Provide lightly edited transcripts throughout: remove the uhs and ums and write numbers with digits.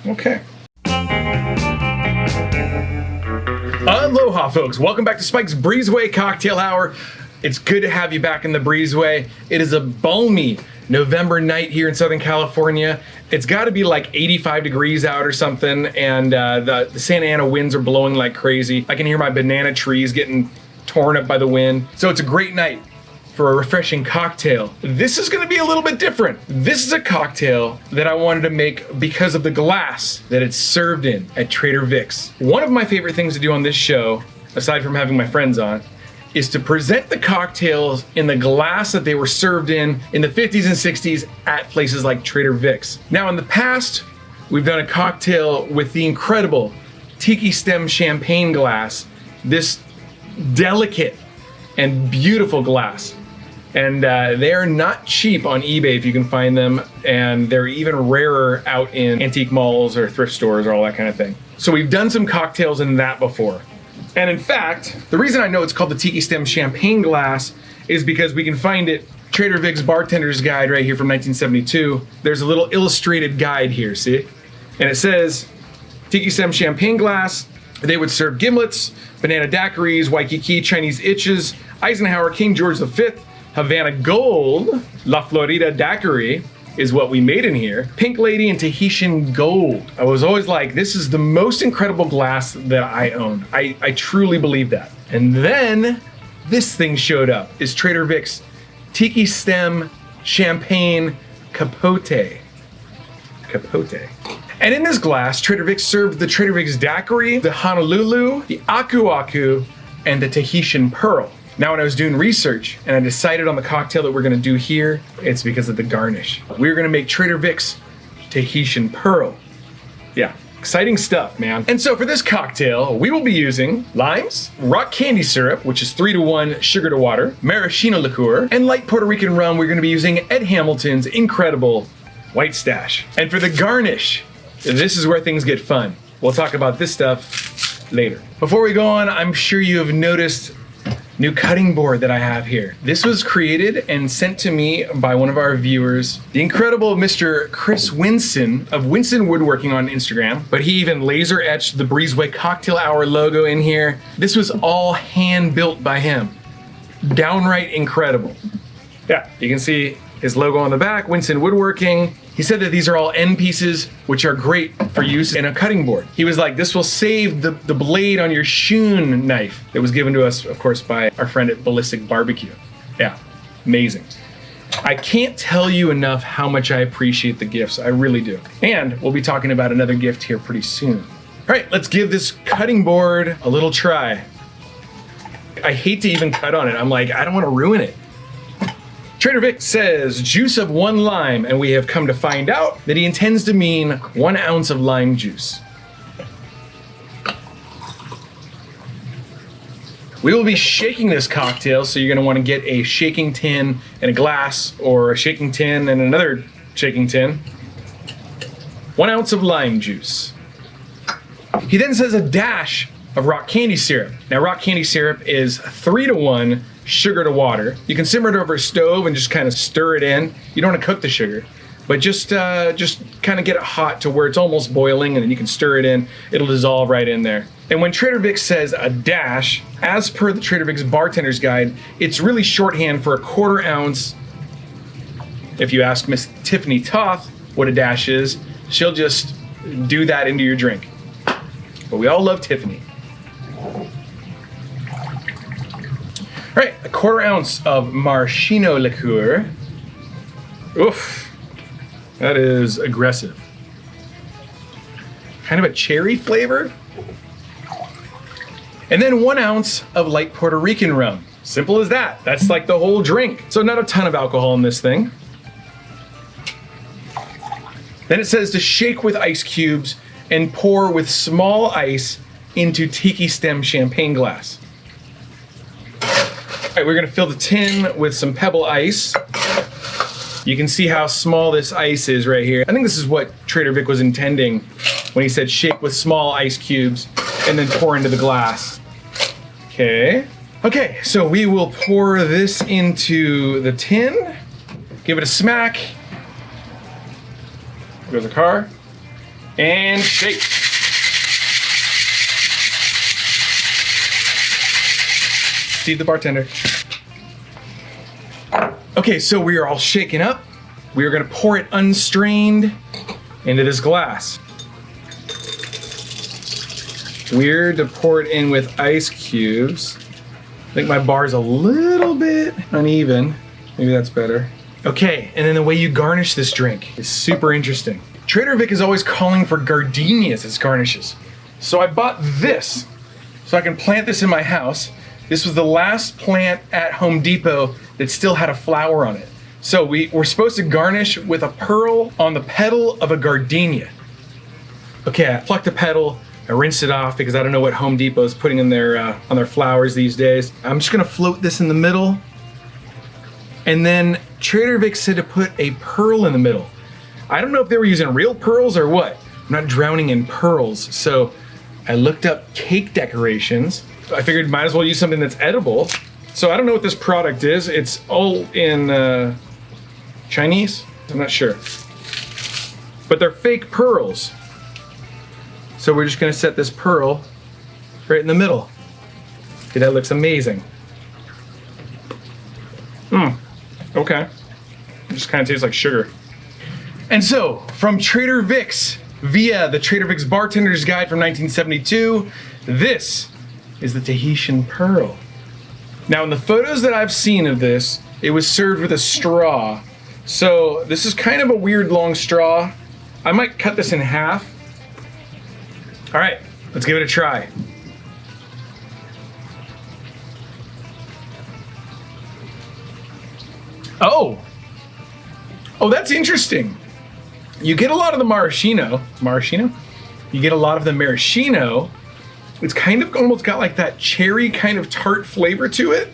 Okay. Aloha, folks. Welcome back to Spike's Breezeway Cocktail Hour. It's good to have you back in the Breezeway. It is a balmy November night here in Southern California. It's got to be like 85 degrees out or something, and the Santa Ana winds are blowing like crazy. I can hear my banana trees getting torn up by the wind. So it's a great night for a refreshing cocktail. This is gonna be a little bit different. This is a cocktail that I wanted to make because of the glass that it's served in at Trader Vic's. One of my favorite things to do on this show, aside from having my friends on, is to present the cocktails in the glass that they were served in the 50s and 60s at places like Trader Vic's. Now in the past, we've done a cocktail with the incredible tiki stem champagne glass, this delicate and beautiful glass. And they're not cheap on eBay if you can find them, and they're even rarer out in antique malls or thrift stores or all that kind of thing. So we've done some cocktails in that before. And in fact, the reason I know it's called the Tiki Stem Champagne Glass is because we can find it, Trader Vic's Bartender's Guide right here from 1972. There's a little illustrated guide here, see? And it says, Tiki Stem Champagne Glass, they would serve gimlets, banana daiquiris, Waikiki, Chinese itches, Eisenhower, King George V, Havana Gold, La Florida Daiquiri is what we made in here, Pink Lady, and Tahitian Gold. I was always like, this is the most incredible glass that I own. I truly believe that. And then this thing showed up, is Trader Vic's Tiki Stem Champagne Capote. Capote. And in this glass, Trader Vic served the Trader Vic's Daiquiri, the Honolulu, the Aku Aku, and the Tahitian Pearl. Now when I was doing research and I decided on the cocktail that we're gonna do here, it's because of the garnish. We're gonna make Trader Vic's Tahitian Pearl. Yeah, exciting stuff, man. And so for this cocktail, we will be using limes, rock candy syrup, which is 3-to-1 sugar to water, maraschino liqueur, and light Puerto Rican rum. We're gonna be using Ed Hamilton's incredible White Stash. And for the garnish, this is where things get fun. We'll talk about this stuff later. Before we go on, I'm sure you have noticed new cutting board that I have here. This was created and sent to me by one of our viewers, the incredible Mr. Chris Winson of Winson Woodworking on Instagram, but he even laser etched the Breezeway Cocktail Hour logo in here. This was all hand built by him. Downright incredible. Yeah, you can see his logo on the back, Winson Woodworking. He said that these are all end pieces, which are great for use in a cutting board. He was like, this will save the blade on your Shun knife that was given to us, of course, by our friend at Ballistic Barbecue. Yeah, amazing. I can't tell you enough how much I appreciate the gifts, I really do. And we'll be talking about another gift here pretty soon. All right, let's give this cutting board a little try. I hate to even cut on it. I'm like, I don't want to ruin it. Trader Vic says juice of 1 lime, and we have come to find out that he intends to mean 1 ounce of lime juice. We will be shaking this cocktail, so you're gonna wanna get a shaking tin and a glass, or a shaking tin and another shaking tin. 1 ounce of lime juice. He then says a dash of rock candy syrup. Now rock candy syrup is 3-to-1 sugar to water. You can simmer it over a stove and just kind of stir it in. You don't want to cook the sugar, but just kind of get it hot to where it's almost boiling, and then you can stir it in. It'll dissolve right in there. And when Trader Vic says a dash, as per the Trader Vic's Bartender's Guide, it's really shorthand for a 1/4 ounce. If you ask Miss Tiffany Toth what a dash is, she'll just do that into your drink. But we all love Tiffany. All right, a 1/4 ounce of maraschino liqueur. Oof, that is aggressive. Kind of a cherry flavor. And then 1 ounce of light Puerto Rican rum. Simple as that. That's like the whole drink. So not a ton of alcohol in this thing. Then it says to shake with ice cubes and pour with small ice into tiki stem champagne glass. All right, we're gonna fill the tin with some pebble ice. You can see how small this ice is right here. I think this is what Trader Vic was intending when he said shake with small ice cubes and then pour into the glass. Okay. Okay, so we will pour this into the tin, give it a smack. There goes the car. And shake. Steve the bartender. Okay, so we are all shaken up. We are gonna pour it unstrained into this glass. Weird to pour it in with ice cubes. I think my bar's a little bit uneven. Maybe that's better. Okay, and then the way you garnish this drink is super interesting. Trader Vic is always calling for gardenias as garnishes. So I bought this so I can plant this in my house. This was the last plant at Home Depot that still had a flower on it. So we're supposed to garnish with a pearl on the petal of a gardenia. Okay, I plucked the petal, I rinsed it off because I don't know what Home Depot is putting in their on their flowers these days. I'm just gonna float this in the middle. And then Trader Vic said to put a pearl in the middle. I don't know if they were using real pearls or what. I'm not drowning in pearls. So I looked up cake decorations. I figured might as well use something that's edible. So I don't know what this product is. It's all in Chinese? I'm not sure. But they're fake pearls. So we're just gonna set this pearl right in the middle. Okay, that looks amazing. Okay. It just kind of tastes like sugar. And so, from Trader Vic's, via the Trader Vic's Bartender's Guide from 1972, this is the Tahitian Pearl. Now, in the photos that I've seen of this, it was served with a straw. So, this is kind of a weird long straw. I might cut this in half. All right, let's give it a try. Oh, that's interesting. You get a lot of the maraschino. You get a lot of the maraschino. It's kind of almost got like that cherry kind of tart flavor to it.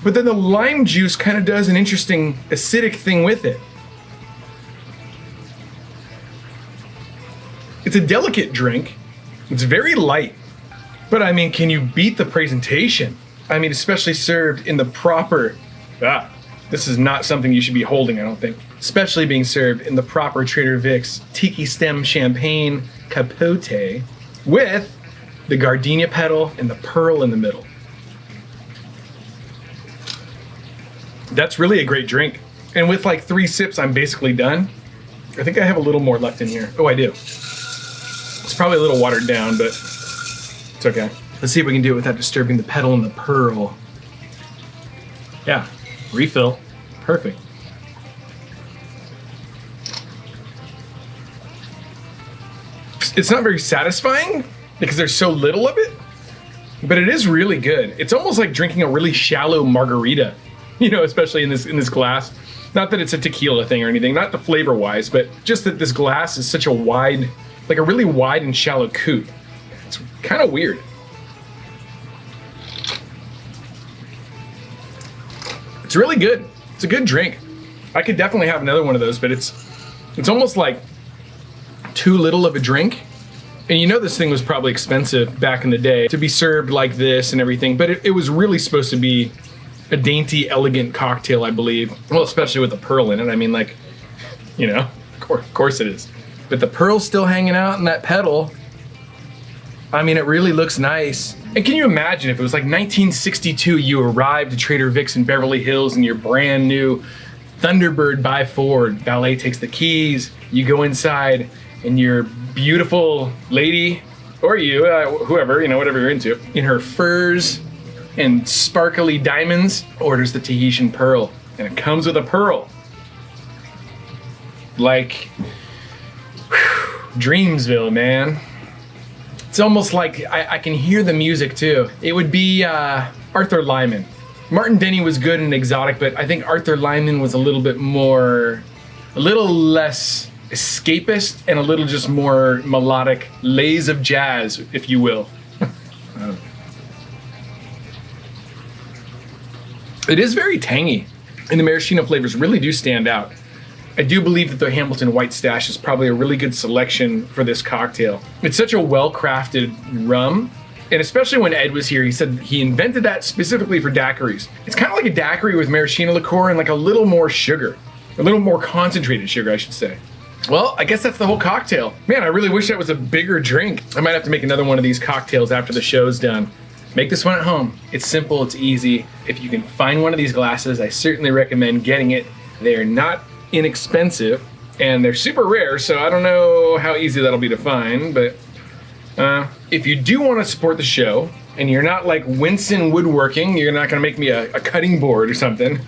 But then the lime juice kind of does an interesting acidic thing with it. It's a delicate drink. It's very light. But I mean, can you beat the presentation? I mean, especially served in the proper, this is not something you should be holding, I don't think. Especially being served in the proper Trader Vic's tiki stem champagne compote with the gardenia petal and the pearl in the middle. That's really a great drink. And with like 3 sips, I'm basically done. I think I have a little more left in here. Oh, I do. It's probably a little watered down, but it's okay. Let's see if we can do it without disturbing the petal and the pearl. Yeah, refill. Perfect. It's not very satisfying because there's so little of it, but it is really good. It's almost like drinking a really shallow margarita, you know, especially in this glass. Not that it's a tequila thing or anything, not the flavor wise, but just that this glass is such a wide, like a really wide and shallow coupe. It's kind of weird. It's really good. It's a good drink. I could definitely have another one of those, but it's almost like too little of a drink. And you know this thing was probably expensive back in the day to be served like this and everything, but it was really supposed to be a dainty, elegant cocktail, I believe. Well, especially with the pearl in it. I mean, like, you know, of course it is. But the pearl's still hanging out in that petal. I mean, it really looks nice. And can you imagine if it was like 1962, you arrived at Trader Vic's in Beverly Hills in your brand new Thunderbird by Ford. Valet takes the keys, you go inside, and your beautiful lady, or you, whoever, you know, whatever you're into, in her furs and sparkly diamonds, orders the Tahitian Pearl. And it comes with a pearl. Like, Dreamsville, man. It's almost like I can hear the music too. It would be Arthur Lyman. Martin Denny was good and exotic, but I think Arthur Lyman was a little less escapist and a little just more melodic, lays of jazz, if you will. It is very tangy, and the maraschino flavors really do stand out. I do believe that the Hamilton White Stash is probably a really good selection for this cocktail. It's such a well-crafted rum, and especially when Ed was here, he said he invented that specifically for daiquiris. It's kind of like a daiquiri with maraschino liqueur and like a little more sugar, a little more concentrated sugar, I should say. Well, I guess that's the whole cocktail. Man, I really wish that was a bigger drink. I might have to make another one of these cocktails after the show's done. Make this one at home. It's simple, it's easy. If you can find one of these glasses, I certainly recommend getting it. They're not inexpensive, and they're super rare, so I don't know how easy that'll be to find, but if you do want to support the show, and you're not like Winston Woodworking, you're not gonna make me a cutting board or something,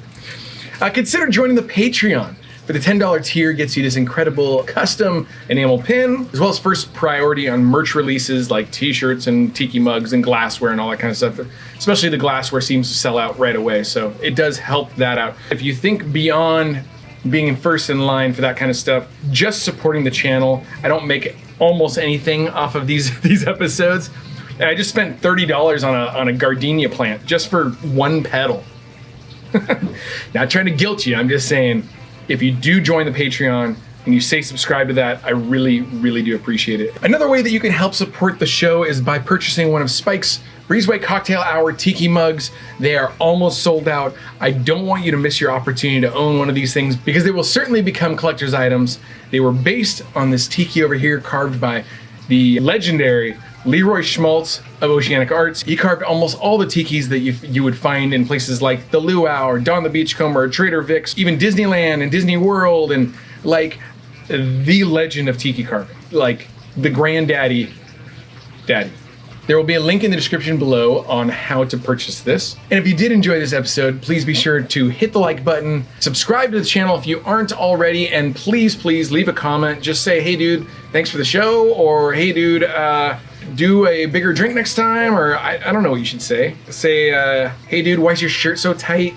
consider joining the Patreon. For the $10 tier gets you this incredible custom enamel pin, as well as first priority on merch releases like t-shirts and tiki mugs and glassware and all that kind of stuff. Especially the glassware seems to sell out right away, so it does help that out. If you think beyond being first in line for that kind of stuff, just supporting the channel, I don't make almost anything off of these episodes. And I just spent $30 on a gardenia plant just for one petal. Not trying to guilt you, I'm just saying, if you do join the Patreon and you say subscribe to that, I really, really do appreciate it. Another way that you can help support the show is by purchasing one of Spike's Breezeway Cocktail Hour Tiki mugs. They are almost sold out. I don't want you to miss your opportunity to own one of these things because they will certainly become collector's items. They were based on this tiki over here, carved by the legendary Leroy Schmaltz of Oceanic Arts. He carved almost all the tikis that you would find in places like the Luau or Don the Beachcomber or Trader Vic's, even Disneyland and Disney World, and like the legend of tiki carving, like the granddaddy daddy. There will be a link in the description below on how to purchase this. And if you did enjoy this episode, please be sure to hit the like button, subscribe to the channel if you aren't already, and please, please leave a comment. Just say, hey dude, thanks for the show, or hey dude, do a bigger drink next time, or I don't know what you should say. Say, hey dude, why is your shirt so tight?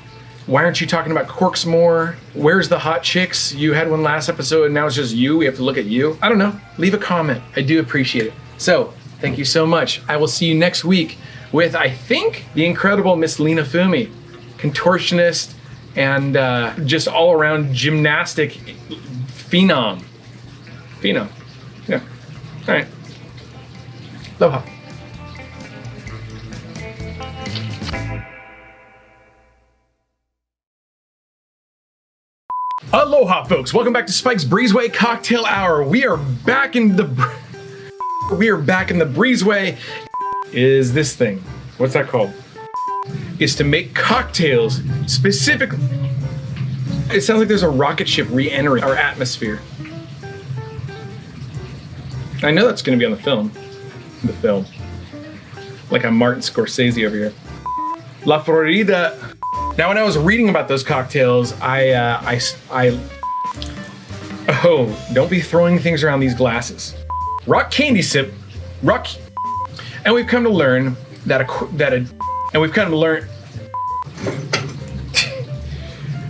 Why aren't you talking about corks more? Where's the hot chicks? You had one last episode and now it's just you, we have to look at you. I don't know, leave a comment, I do appreciate it. So, thank you so much. I will see you next week with, I think, the incredible Miss Lena Fumi, contortionist and just all around gymnastic phenom. Phenom, yeah, all right. Aloha. Aloha, folks. Welcome back to Spike's Breezeway Cocktail Hour. We are back in the Breezeway. Is this thing? What's that called? Is to make cocktails specifically. It sounds like there's a rocket ship re-entering our atmosphere. I know that's going to be on the film. Like I'm Martin Scorsese over here. La Florida. Now, when I was reading about those cocktails, oh, don't be throwing things around these glasses. Rock candy sip, and we've come to learn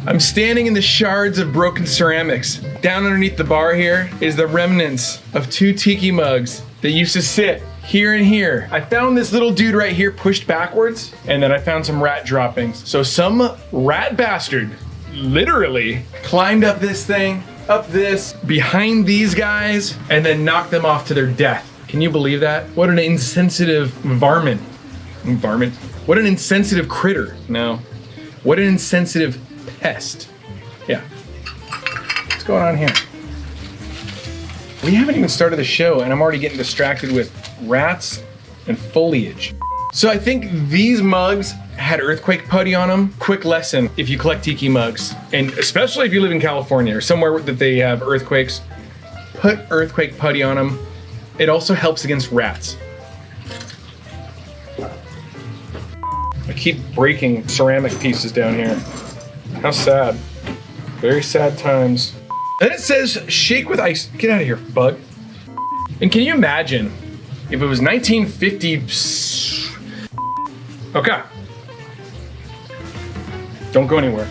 I'm standing in the shards of broken ceramics. Down underneath the bar here is the remnants of 2 tiki mugs that used to sit here and here. I found this little dude right here pushed backwards, and then I found some rat droppings. So some rat bastard literally climbed up this thing, behind these guys, and then knocked them off to their death. Can you believe that? What an insensitive varmint. What an insensitive critter. No. What an insensitive pest. Yeah. What's going on here? We haven't even started the show and I'm already getting distracted with rats and foliage. So I think these mugs had earthquake putty on them. Quick lesson if you collect tiki mugs, and especially if you live in California or somewhere that they have earthquakes, put earthquake putty on them. It also helps against rats. I keep breaking ceramic pieces down here. How sad. Very sad times. Then it says shake with ice. Get out of here, bug. And can you imagine if it was 1950? Okay. Don't go anywhere.